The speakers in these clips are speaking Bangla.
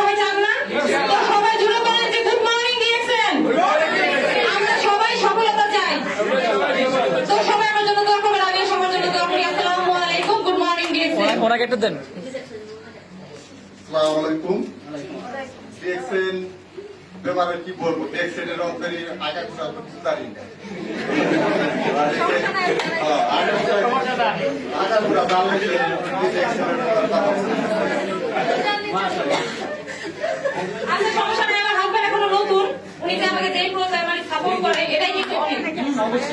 সবাই চান না? তো সবাই জুড়ে বলেন যে গুড মর্নিং ডিএক্সএন। আমরা সবাই সফলতা চাই। তো সবাই আমার জন্য দোয়া করবেন, আমিও সবার জন্য দোয়া করি। আসসালামু আলাইকুম, গুড মর্নিং ডিএক্সএন। ওনাকে একটু দেন। আসসালামু আলাইকুম। ডিএক্সএন ব্যাপারে কি বলবো, ডিএক্সএন এর অন্তরে আগাগোড়া কিছু জানি না। আগাগোড়া জানলে ডিএক্সএন এর আচ্ছা, সমস্যা নাই, আমার হাজবেন্ড এখনো নতুন, উনি যে আমাকে যেই প্রোগ্রামে মানে সাপোর্ট করে এটাই কিন্তু অনেক।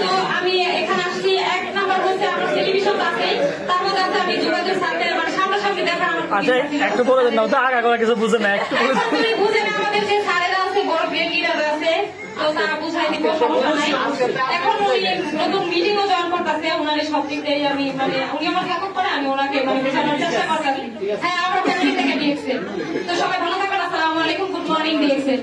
তো আমি এখানে আসছি, এক নাম্বার হচ্ছে আমার টেলিভিশন আছে, তার মধ্যে আছে আমি যোগাযোগ সাথে মানে সামনাসামনি দেখা আমার আচ্ছা একটু বলে দেন না, তো আগা করে কিছু বুঝে না, একটু বলে এখন তুমি বুঝে না, আমাদের যে স্যারেরা আছে, বড় গ্রেড লিডার আছে, তো তারা বুঝাই দিব, সমস্যা নাই। এখন ওই নতুন মিটিংও জয়েন করতেছে, ওনার সব দিক দিয়ে আমি মানে উনি আমার সাপোর্ট করে, আমি ওনাকে মানে বোঝানোর চেষ্টা করতেছি। হ্যাঁ, আমরা ফ্যামিলি থেকে দিয়েছি। তো সবাই ভালো থাকবেন, আসসালামু আলাইকুম, গুড মর্নিং দিয়েছে।